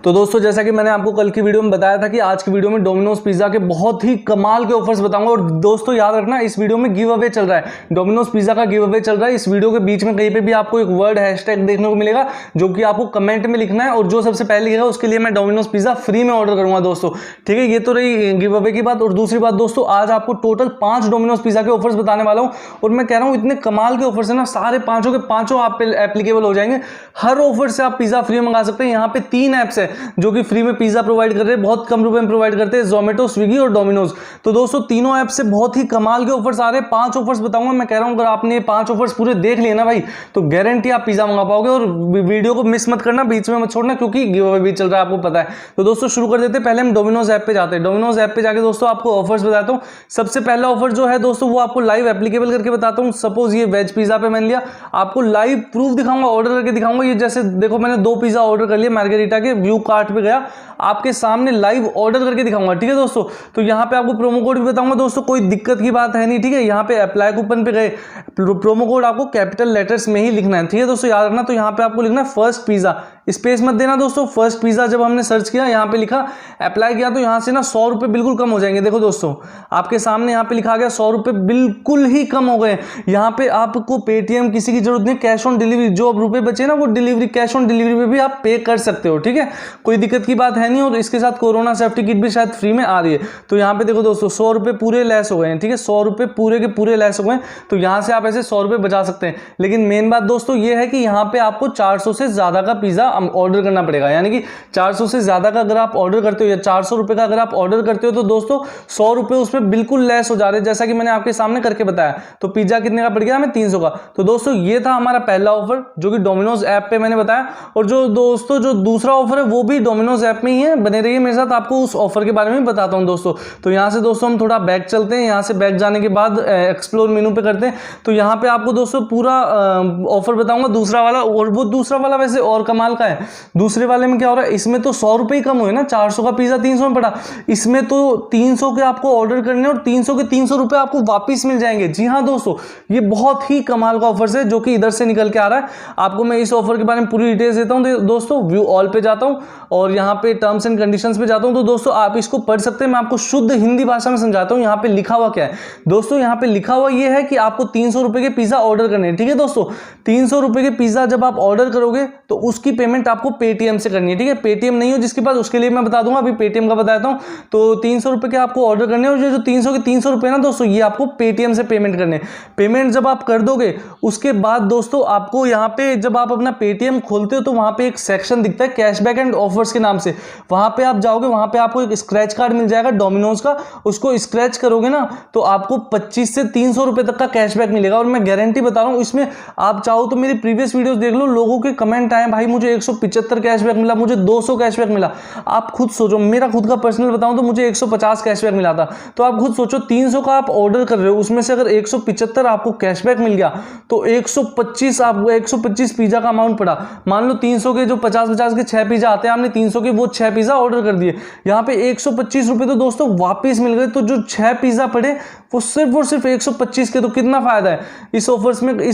तो दोस्तों जैसा कि मैंने आपको कल की वीडियो में बताया था कि आज की वीडियो में डोमिनोज पिज़्ज़ा के बहुत ही कमाल के ऑफर्स बताऊंगा। और दोस्तों याद रखना, इस वीडियो में गिव अवे चल रहा है, डोमिनोज पिज़्ज़ा का गिव अवे चल रहा है। इस वीडियो के बीच में कहीं पे भी आपको एक वर्ड हैशटैग देखने को मिलेगा जो कि आपको कमेंट में लिखना है, और जो सबसे पहले लिखेगा उसके लिए मैं डोमिनोज पिज़्ज़ा फ्री में ऑर्डर करूंगा दोस्तों। ठीक है, ये तो रही गिव अवे की बात। और दूसरी बात दोस्तों, आज आपको टोटल 5 डोमिनोज पिज़्ज़ा के ऑफर्स बताने वाला हूं। और मैं कह रहा हूं इतने कमाल के ऑफर्स है ना, सारे पांचों के पांचों आप पे एप्लीकेबल हो जाएंगे। हर ऑफर से आप पिज़्ज़ा फ्री मंगा सकते हैं। यहाँ पे 3 ऐप्स है जो कि फ्री में पिज़्ज़ा प्रोवाइड कर रहे हैं, बहुत कम रुपए में प्रोवाइड करते हैं, जोमेटो, स्विगी और डोमिनोज। तो दोस्तों तीनों ऐप से बहुत ही कमाल के ऑफर्स आ रहे हैं। 5 ऑफर्स बताऊंगा। मैं कह रहा हूं अगर आपने ये 5 ऑफर्स पूरे देख लिए ना भाई, तो गारंटी आप पिज़्ज़ा मंगा पाओगे। और वीडियो को मिस मत करना, बीच में मत छोड़ना, क्योंकि गिव अवे भी चल रहा है, आपको पता है। तो दोस्तों शुरू कर देते हैं। पहले हम डोमिनोज ऐप पे जाते हैं। डोमिनोज ऐप पे जाके दोस्तों आपको ऑफर्स बताता हूं। सबसे पहला ऑफर जो है दोस्तों वो आपको लाइव एप्लीकेबल करके बताता हूं। सपोज ये वेज पिज़्ज़ा पे मैंने लिया, आपको लाइव प्रूफ दिखाऊंगा, ऑर्डर करके दिखाऊंगा। ये जैसे देखो, मैंने 2 पिज़्ज़ा ऑर्डर कर लिए मार्गेरिटा के, व्यू कार्ट पे गया, आपके सामने लाइव ऑर्डर करके दिखाऊंगा। ठीक है दोस्तों, तो यहां पे आपको प्रोमो कोड भी बताऊंगा दोस्तों, कोई दिक्कत की बात है नहीं। ठीक है, यहां पे अप्लाई कूपन पे गए, प्रोमो कोड आपको कैपिटल लेटर्स में ही लिखना है। ठीक है दोस्तों, याद रखना। तो यहां पे आपको लिखना है फर्स्ट पिज़्ज़ा, स्पेस मत देना दोस्तों। फर्स्ट पिज़्ज़ा जब हमने सर्च किया, यहां पे लिखा, अप्लाई किया, तो यहां से ना 100 रुपए बिल्कुल कम हो जाएंगे। देखो दोस्तों, आपके सामने यहां पे लिखा गया 100 रुपए बिल्कुल ही कम हो गए। यहां पे आपको पेटीएम किसी की जरूरत नहीं, कैश ऑन डिलीवरी, जो अब रुपए बचे ना वो डिलीवरी, कैश ऑन डिलीवरी पे भी आप पे कर सकते हो। ठीक है, कोई दिक्कत की बात है नहीं। और इसके साथ कोरोना सेफ्टी किट भी शायद फ्री में आ रही है। तो यहाँ पे देखो दोस्तों 100 रुपए पूरे लेस हो गए हैं। ठीक है, 100 रुपए पूरे के पूरे लेस हो गए। तो यहाँ से आप ऐसे 100 रुपए बचा सकते हैं। लेकिन मेन बात दोस्तों ये है कि यहाँ पे आपको 400 से ज्यादा का पिज़्ज़ा ऑर्डर करना पड़ेगा। यानी कि 400 से ज्यादा का अगर आप ऑर्डर करते हो, या 400 रुपए का अगर आप ऑर्डर करते हो, तो दोस्तों 100 रुपए उसमें बिल्कुल लेस हो जा रहे हैं, जैसा कि मैंने आपके सामने करके बताया। तो पिज़्ज़ा कितने का पड़ गया हमें? 300 का। तो दोस्तों ये था हमारा पहला ऑफर जो कि डोमिनोज ऐप पे मैंने बताया। और जो दोस्तों जो दूसरा ऑफर है वो भी डोमिनोज ऐप में ही है। बने रहिए मेरे साथ, आपको उस ऑफर के बारे में बताता हूं दोस्तों। तो यहां से दोस्तों हम थोड़ा बैक चलते हैं। यहां से बैक जाने के बाद एक्सप्लोर मेनू पे करते हैं। तो यहां पे आपको दोस्तों पूरा ऑफर बताऊंगा दूसरा वाला। और वो दूसरा वाला वैसे और कमाल का है। दूसरे वाले में क्या हो रहा है, इसमें तो 100 रुपए ही कम हुए ना, 400 का पिज़्ज़ा 300 में पड़ा। इसमें तो 300 के आपको ऑर्डर करने और 300 के 300 रुपए आपको वापिस मिल जाएंगे। जी हाँ दोस्तों, ये बहुत ही कमाल का ऑफर है जो कि इधर से निकल के आ रहा है। आपको मैं इस ऑफर के बारे में पूरी डिटेल्स देता हूं दोस्तों। व्यू ऑल पे जाता हूं और यहाँ पे टर्म्स एंड कंडीशंस पे जाता हूं। तो दोस्तों आप इसको पढ़ सकते हैं, मैं आपको शुद्ध हिंदी भाषा में समझाता हूं। यहाँ पे लिखा हुआ क्या है दोस्तों, यहाँ पे लिखा हुआ ये है कि आपको 300 रुपए के पिज़्ज़ा ऑर्डर करने हैं। ठीक है दोस्तों, 300 रुपए के पिज़्ज़ा जब आप ऑर्डर करोगे तो उसकी पेमेंट आपको पेटीएम से करनी है। ठीक है, पेटीएम नहीं हो जिसके पास, उसके लिए मैं बता दूंगा, अभी पेटीएम का बताता हूं। तो 300 रुपए के आपको ऑर्डर करने और जो 300 के 300 रुपए ना दोस्तों, ये आपको पेटीएम से पेमेंट करने। पेमेंट जब आप कर दोगे उसके बाद दोस्तों आपको यहाँ पे जब आप अपना पेटीएम खोलते हो तो वहां पे एक सेक्शन दिखता है कैशबैक एंड ऑफर्स के नाम से। वहां पे आप जाओगे, वहां पे आपको एक स्क्रैच कार्ड मिल जाएगा डोमिनोज का। उसको स्क्रैच करोगे ना तो आपको 25 से 300 रुपए तक का कैशबैक मिलेगा। और मैं गारंटी बता रहा हूं, इसमें आप चाहो तो मेरी प्रीवियस वीडियोस देख लो, लोगों के कमेंट आए भाई मुझे 175 कैशबैक मिला, मुझे 200 कैशबैक मिला। आप खुद सोचो, मेरा खुद का पर्सनल बताऊं तो मुझे 150 कैशबैक मिला था। तो आप खुद सोचो, 300 का आप ऑर्डर कर रहे हो, उसमें से अगर 175 आपको कैशबैक मिल गया तो 125 आपको 125 पिज़्ज़ा का अमाउंट पड़ा। मान लो 300 के जो 50-50 के 6 पिज़्ज़ा आते हैं, आपने 300 के वो 6 पिज़्ज़ा ऑर्डर कर दिए, यहाँ पे 125 रुपए तो दोस्तों वापस मिल गए। तो जो 6 पिज़्ज़ा पड़े वो सिर्फ और सिर्फ 125 के। तो कितना फायदा है इस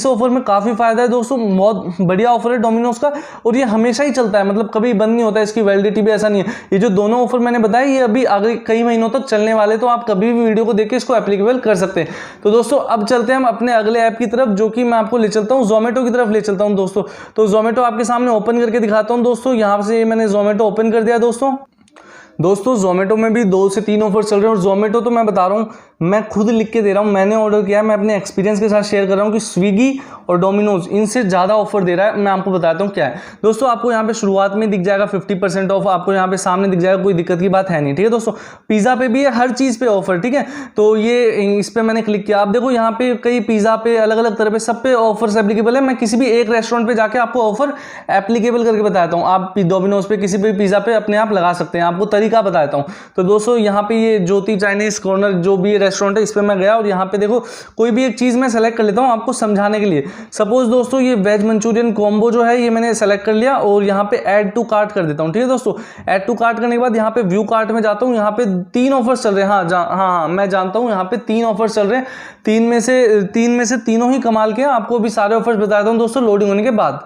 ऑफर में काफी फायदा है दोस्तों। बहुत बढ़िया ऑफर है डोमिनोज का, और ये हमेशा ही चलता है, मतलब कभी बंद नहीं होता। इसकी वैलिडिटी भी ऐसा नहीं है। ये जो दोनों ऑफर मैंने बताया ये अभी आगे कई महीनों तक चलने वाले, तो आप कभी भी वीडियो को देख के इसको एप्लीकेबल कर सकते हैं। तो दोस्तों अब चलते हैं हम अपने अगले ऐप की तरफ, जो कि मैं आपको ले चलता हूं, जोमेटो की तरफ ले चलता हूं दोस्तों। तो जोमेटो आपके सामने ओपन करके दिखाता हूं दोस्तों। यहां से मैंने जोमेटो ओपन कर दिया दोस्तों जोमेटो में भी 2 से 3 ऑफर चल रहे हैं। और जोमेटो तो मैं बता रहा हूं, मैं खुद लिख के दे रहा हूं, मैंने ऑर्डर किया है, मैं अपने एक्सपीरियंस के साथ शेयर कर रहा हूं कि स्विगी और डोमिनोज इनसे ज्यादा ऑफर दे रहा है। मैं आपको बताता हूं क्या है दोस्तों। आपको यहां पे शुरुआत में दिख जाएगा 50% ऑफ, आपको यहां पे सामने दिख जाएगा, कोई दिक्कत की बात है नहीं। ठीक है दोस्तों, पिज्जा पे भी है, हर चीज पे ऑफर। ठीक है, तो ये इस पे मैंने क्लिक किया, आप देखो यहाँ पे कई पिज्जा पे अलग अलग तरह पे सब पे ऑफर्स एप्लीकेबल है। मैं किसी भी एक रेस्टोरेंट पे जाके आपको ऑफर एप्लीकेबल करके बताता हूँ। आप डोमिनोज पे किसी भी पिज्जा पे अपने आप लगा सकते हैं, आपको तरीका बताता हूँ। तो दोस्तों यहाँ पे ये ज्योति चाइनीज कॉर्नर जो भी रेस्टोरेंट है, इस पे मैं गया और यहाँ पे देखो कोई भी एक चीज मैं सेलेक्ट कर लेता हूँ आपको समझाने के लिए। सपोज दोस्तों ये वेज मंचूरियन कॉम्बो जो है ये मैंने सेलेक्ट कर लिया और यहाँ पे ऐड टू कार्ट कर देता हूँ। ठीक है दोस्तों, ऐड टू कार्ट करने के बाद यहाँ पे व्यू कार्ट में जाता हूँ। यहाँ पे 3 ऑफर्स चल रहे हैं। हाँ मैं जानता हूँ, यहाँ पे 3 ऑफर्स चल रहे हैं। 3 में से तीनों ही कमाल के हैं। आपको भी सारे ऑफर्स बताता हूँ दोस्तों लोडिंग होने के बाद।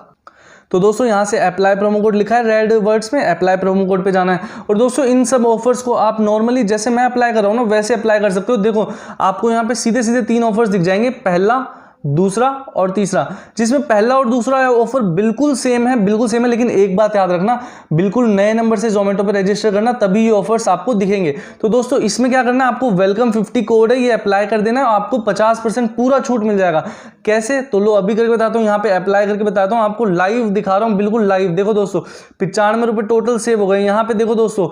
तो दोस्तों यहाँ से अप्लाई प्रोमो कोड लिखा है रेड वर्ड्स में, अप्लाई प्रोमो कोड पे जाना है। और दोस्तों इन सब ऑफर्स को आप नॉर्मली जैसे मैं अप्लाई कर रहा हूँ ना वैसे अप्लाई कर सकते हो। देखो आपको यहाँ पे सीधे सीधे 3 ऑफर्स दिख जाएंगे, पहला, दूसरा और तीसरा, जिसमें पहला और दूसरा ऑफर बिल्कुल सेम है, बिल्कुल सेम है। लेकिन एक बात याद रखना, बिल्कुल नए नंबर से जोमेटो पे रजिस्टर करना, तभी ये ऑफर्स आपको दिखेंगे। तो दोस्तों इसमें क्या करना है, आपको वेलकम 50 कोड है, ये अप्लाई कर देना है, आपको 50% पूरा छूट मिल जाएगा। कैसे, तो लो अभी करके बताता हूँ, यहाँ पे अप्लाई करके बताता हूँ, आपको लाइव दिखा रहा हूँ, बिल्कुल लाइव। देखो दोस्तों 95 रुपये टोटल सेव हो गए। यहाँ पे देखो दोस्तों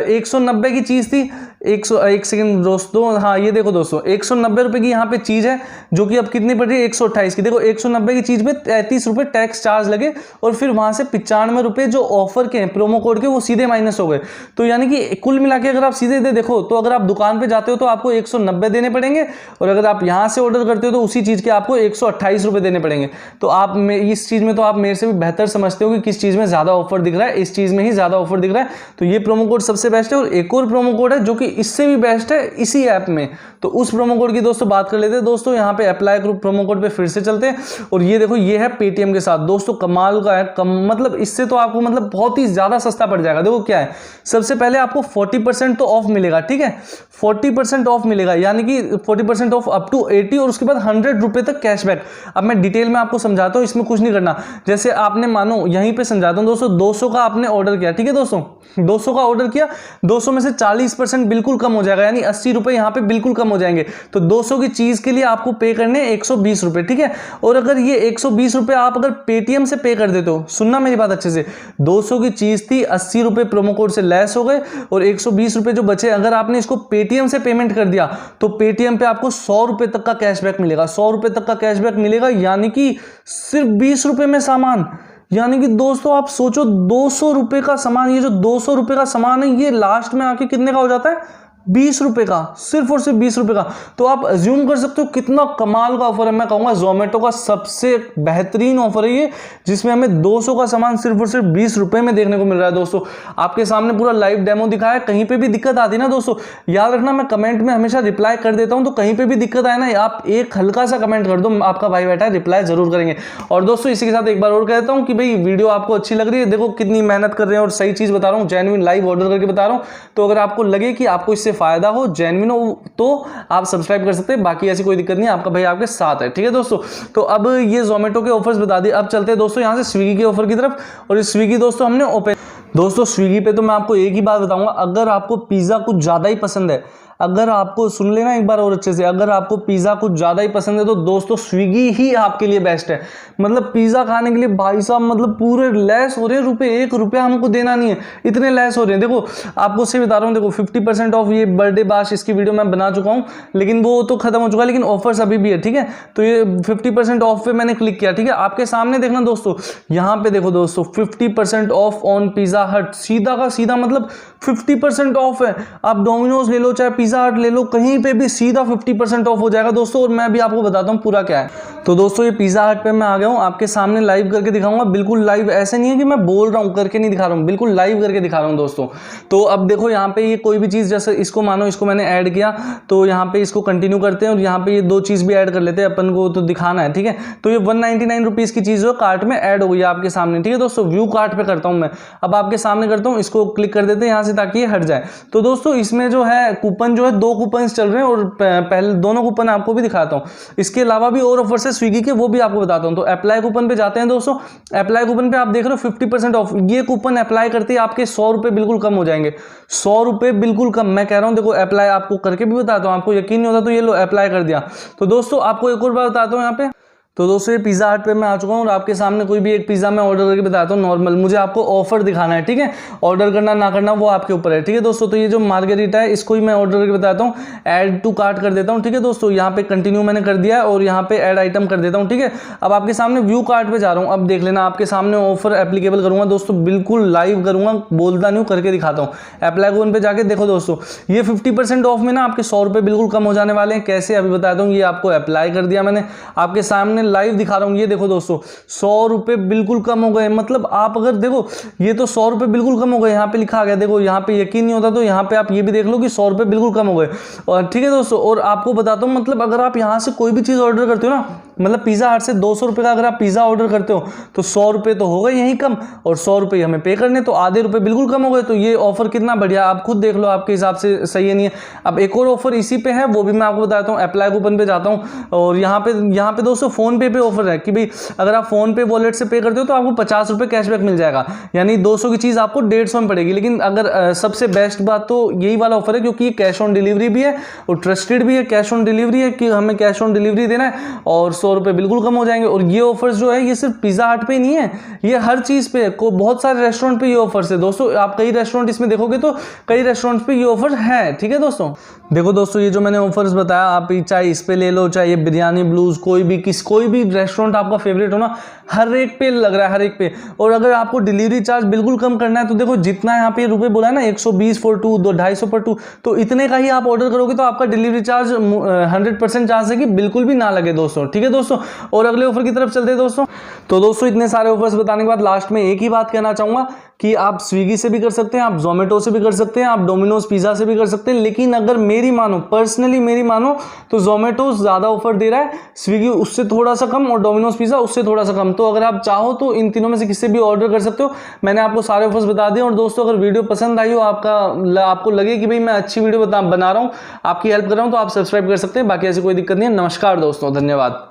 190 की चीज थी, 1 सेकंड दोस्तों, हाँ ये देखो दोस्तों 190 रुपये की यहाँ पे चीज है, जो कि अब कितनी पड़ रही है 128 की। देखो 190 की चीज पे 33 रुपये टैक्स चार्ज लगे, और फिर वहां से 95 रुपये जो ऑफर के प्रोमो कोड के वो सीधे माइनस हो गए। तो यानी कि कुल मिला के अगर आप सीधे देखो तो अगर आप दुकान पे जाते हो तो आपको 190 देने पड़ेंगे, और अगर आप यहां से ऑर्डर करते हो तो उसी चीज के आपको 128 रुपये देने पड़ेंगे। तो आप इस चीज में तो आप मेरे से भी बेहतर समझते हो कि किस चीज में ज्यादा ऑफर दिख रहा है, इस चीज में ही ज्यादा ऑफर दिख रहा है। तो ये प्रोमो कोड सबसे बेस्ट है। और एक और प्रोमो कोड है जो कि इससे भी बेस्ट है इसी ऐप में, तो उस प्रोमो कोड की दोस्तों बात कर लेते हैं। दोस्तों यहाँ पे अप्लाई प्रोमो कोड पे फिर से चलते हैं, और ये देखो ये है पेटीएम के साथ। दोस्तों कमाल का है, मतलब इससे तो आपको मतलब बहुत ही ज्यादा सस्ता पड़ जाएगा। देखो क्या है, सबसे पहले आपको 40% तो ऑफ मिलेगा, ठीक है, 40% ऑफ मिलेगा, यानी कि 40% ऑफ अप टू 80, और उसके बाद 100 रुपए तक कैशबैक। अब मैं डिटेल में आपको समझाता हूँ, इसमें कुछ नहीं करना। जैसे आपने मानो यहीं पे समझाता हूँ दोस्तों, 200 का आपने ऑर्डर किया, ठीक है दोस्तों, 200 का ऑर्डर किया, 200 में से 40% बिल्कुल कम हो जाएगा, यानी 80 रुपए यहाँ पे बिल्कुल कम हो जाएंगे। तो 200 की चीज के लिए आपको पे करने 120 रुपए, ठीक है। और अगर ये 120 रुपए आप अगर पेटीएम से पे कर देते हो, सुनना मेरी बात अच्छे से, 200 की चीज थी, 80 रुपए प्रोमो कोड से लेस हो गए, और 120 रुपए जो बचे, अगर आपने इसको पेटीएम से पेमेंट कर दिया तो पेटीएम पे आपको 100 रुपए तक का कैशबैक मिलेगा, 100 रुपए तक का कैशबैक मिलेगा, यानी कि सिर्फ 20 रुपए में सामान। यानी कि दोस्तों आप सोचो 200 रुपए का सामान, ये जो 200 रुपए का सामान है, ये लास्ट में आके कितने का हो जाता है, 20 रुपए का, सिर्फ और सिर्फ 20 रुपए का। तो आप अज्यूम कर सकते हो कितना कमाल का ऑफर है। मैं कहूंगा जोमेटो का सबसे बेहतरीन ऑफर है ये, जिसमें हमें 200 का सामान सिर्फ और सिर्फ 20 रुपए में देखने को मिल रहा है। दोस्तों आपके सामने पूरा लाइव डेमो दिखाया है। कहीं पे भी दिक्कत आती ना दोस्तों, याद रखना मैं कमेंट में हमेशा रिप्लाई कर देता हूं, तो कहीं पे भी दिक्कत आए ना, आप एक हल्का सा कमेंट कर दो, आपका भाई बैठा है, रिप्लाई जरूर करेंगे। और दोस्तों इसी के साथ एक बार और कहता हूं कि भाई वीडियो आपको अच्छी लग रही है, देखो कितनी मेहनत कर रहे हैं और सही चीज बता रहा हूं, जेन्युइन लाइव ऑर्डर करके बता रहा हूं। तो अगर आपको लगे कि आपको इससे फायदा हो, तो आप सब्सक्राइब कर सकते हैं, बाकी ऐसी कोई दिक्कत नहीं, आपका भाई आपके साथ है, ठीक है दोस्तों। तो अब ये जोमेटो के ऑफर्स बता दिए, अब चलते हैं दोस्तों यहां से स्विगी के ऑफर की तरफ। और इस स्विगी दोस्तों हमने ओपन, दोस्तों स्विगी पे तो मैं आपको एक ही बात बताऊंगा, अगर आपको पिज्जा कुछ ज्यादा ही पसंद है, अगर आपको सुन लेना एक बार और अच्छे से, अगर आपको पिज्जा कुछ ज्यादा ही पसंद है तो दोस्तों स्विगी ही आपके लिए बेस्ट है। मतलब पिज्जा खाने के लिए भाई साहब मतलब पूरे लेस हो रहे हैं, रुपए 1 रुपया हमको देना नहीं है, इतने लेस हो रहे हैं। देखो आपको से बता रहा हूँ, देखो 50% ऑफ, ये बर्थडे बाश इसकी वीडियो मैं बना चुका हूँ, लेकिन वो तो खत्म हो चुका है, लेकिन ऑफर्स अभी भी है, ठीक है। तो ये 50% ऑफ पे मैंने क्लिक किया, ठीक है, आपके सामने देखना दोस्तों, यहाँ पे देखो दोस्तों 50% ऑफ ऑन पिज्जा हट, सीधा का सीधा मतलब 50% ऑफ है। आप डोमिनोज ले लो चाहे पिज्जा हट ले लो, कहीं पे भी सीधा 50% ऑफ हो जाएगा दोस्तों। और मैं भी आपको बताता हूँ पूरा क्या है। तो दोस्तों ये पिज्जा हट पे मैं आ गया हूँ, आपके सामने लाइव करके दिखाऊंगा, बिल्कुल लाइव, ऐसे नहीं है कि मैं बोल रहा हूँ करके नहीं दिखा रहा हूँ, बिल्कुल लाइव करके दिखा रहा हूँ दोस्तों। तो अब देखो यहाँ पे ये कोई भी चीज, जैसे इसको मानो इसको मैंने ऐड किया, तो यहाँ पे इसको कंटिन्यू करते हैं, और यहाँ पे ये 2 चीज भी ऐड कर लेते हैं, अपन को तो दिखाना है, ठीक है। तो ये 199 रुपीज की चीज जो कार्ट में ऐड हो गई आपके सामने, ठीक है दोस्तों। व्यू कार्ट पे करता हूँ मैं, अब आपके सामने करता हूँ, इसको क्लिक कर देते हैं यहाँ से ताकि ये हट जाए। तो दोस्तों इसमें जो है कूपन जो है 2 कूपन चल रहे हैं, और पहले दोनों कूपन आपको भी दिखाता हूँ। इसके अलावा भी और ऑफर्स है स्विगी के, वो भी आपको बताता हूँ। तो अप्लाई कूपन पे जाते हैं दोस्तों, अप्लाई कूपन पे आप देख रहे हो 50% ऑफ, ये कूपन अप्लाई करते ही आपके 100 रुपए बिल्कुल कम हो जाएंगे, 100 रुपए बिल्कुल कम। मैं कह रहा हूँ देखो अप्लाई आपको करके भी बताता हूँ, आपको यकीन नहीं होता तो ये लो अप्लाई कर दिया। तो दोस्तों आपको एक और बात बताता हूँ यहाँ पे, तो दोस्तों ये पिज्जा हट पे मैं आ चुका हूँ, और आपके सामने कोई भी एक पिज्जा मैं ऑर्डर करके बताता हूँ नॉर्मल, मुझे आपको ऑफर दिखाना है, ठीक है। ऑर्डर करना ना करना वो आपके ऊपर है, ठीक है दोस्तों। तो ये जो मार्गेरिटा है इसको ही मैं ऑर्डर करके बताता हूँ, ऐड टू कार्ट कर देता हूँ, ठीक है दोस्तों। यहाँ पे कंटिन्यू मैंने कर दिया है, और यहाँ पे ऐड आइटम कर देता हूँ, ठीक है। अब आपके सामने व्यू कार्ट पे जा रहा हूँ, अब देख लेना, आपके सामने ऑफर एप्लीकेबल करूंगा दोस्तों, बिल्कुल लाइव करूंगा, बोलता नहीं हूँ, करके दिखाता हूँ। अप्लाई कूपन पे जाके देखो दोस्तों, ये 50% ऑफ में ना आपके 100 रुपए बिल्कुल कम हो जाने वाले हैं। कैसे अभी बताता हूँ, ये आपको अप्लाई कर दिया मैंने, आपके सामने लाइव दिखा रहा हूँ। ये देखो दोस्तों 100 रुपए बिल्कुल कम हो गए, मतलब आप अगर देखो ये तो 100 रुपए बिल्कुल कम हो गए, यहाँ पे लिखा आ गया, देखो यहाँ पे यकीन नहीं होता तो यहाँ पे आप ये भी देख लो कि 100 रुपए बिल्कुल कम हो गए, और ठीक है दोस्तों। और आपको बताता हूँ मतलब अगर आप यहाँ से कोई भी चीज ऑर्डर करते हो ना, मतलब पिज़्ज़ा हट से 200 रुपये का अगर आप पिज़्ज़ा ऑर्डर करते हो तो 100 रुपये तो हो गए यहीं कम, और 100 रुपये हमें पे करने, तो आधे रुपये बिल्कुल कम हो गए। तो ये ऑफर कितना बढ़िया, आप खुद देख लो आपके हिसाब से सही है नहीं है। अब एक और ऑफर इसी पे है, वो भी मैं आपको बताता हूँ। अप्लाई कूपन पे जाता हूँ और यहाँ पे दोस्तों फोन पे ऑफर है कि भाई अगर आप फोन पे वॉलेट से पे करते हो तो आपको 50 रुपये कैशबैक मिल जाएगा, यानी 200 की चीज़ आपको 150 में पड़ेगी। लेकिन अगर सबसे बेस्ट बात तो यही वाला ऑफर है, क्योंकि ये कैश ऑन डिलीवरी भी है और ट्रस्टेड भी है। कैश ऑन डिलीवरी है कि हमें कैश ऑन डिलीवरी देना है और 100 रुपये बिल्कुल कम हो जाएंगे। और ये ऑफर्स जो है ये सिर्फ पिज़्ज़ा हट पे नहीं है, ये हर चीज़ पे है, बहुत सारे रेस्टोरेंट पे ये ऑफर्स है दोस्तों। आप कई रेस्टोरेंट इसमें देखोगे तो कई रेस्टोरेंट पे ये ऑफर है, ठीक है दोस्तों। देखो दोस्तों, ये जो मैंने ऑफर्स बताया, आप चाहे इस पे ले लो, चाहे ये बिरयानी ब्लूज, कोई भी रेस्टोरेंट आपका फेवरेट हो ना, हर एक पे लग रहा है, हर एक पे। और अगर आपको डिलीवरी चार्ज बिल्कुल कम करना है तो देखो जितना यहाँ पे रुपए बोला है ना, 120 फॉर 2, 250 पर 2, तो इतने का ही आप ऑर्डर करोगे तो आपका डिलीवरी चार्ज 100% चांस है कि बिल्कुल भी ना लगे दोस्तों, ठीक है दोस्तों। और अगले ऑफर की तरफ चलते हैं दोस्तों। तो दोस्तों इतने सारे ऑफर्स बताने के बाद लास्ट में एक ही बात कहना चाहूंगा कि आप स्विगी से भी कर सकते हैं, आप जोमेटो से भी कर सकते हैं, आप डोमिनोज पिज़्ज़ा से भी कर सकते हैं। लेकिन अगर मेरी मानो, पर्सनली मेरी मानो, तो जोमेटो ज़्यादा ऑफर दे रहा है, स्विगी उससे थोड़ा सा कम और डोमिनोज पिज़्ज़ा उससे थोड़ा सा कम। तो अगर आप चाहो तो इन तीनों में से किसी भी ऑर्डर कर सकते हो। मैंने आपको सारे ऑफर्स बता दिए। और दोस्तों अगर वीडियो पसंद आई हो, आपको लगे कि भाई मैं अच्छी वीडियो बना रहा हूँ, आपकी हेल्प कर रहा हूँ, तो आप सब्सक्राइब कर सकते हैं। बाकी ऐसी कोई दिक्कत नहीं है। नमस्कार दोस्तों, धन्यवाद।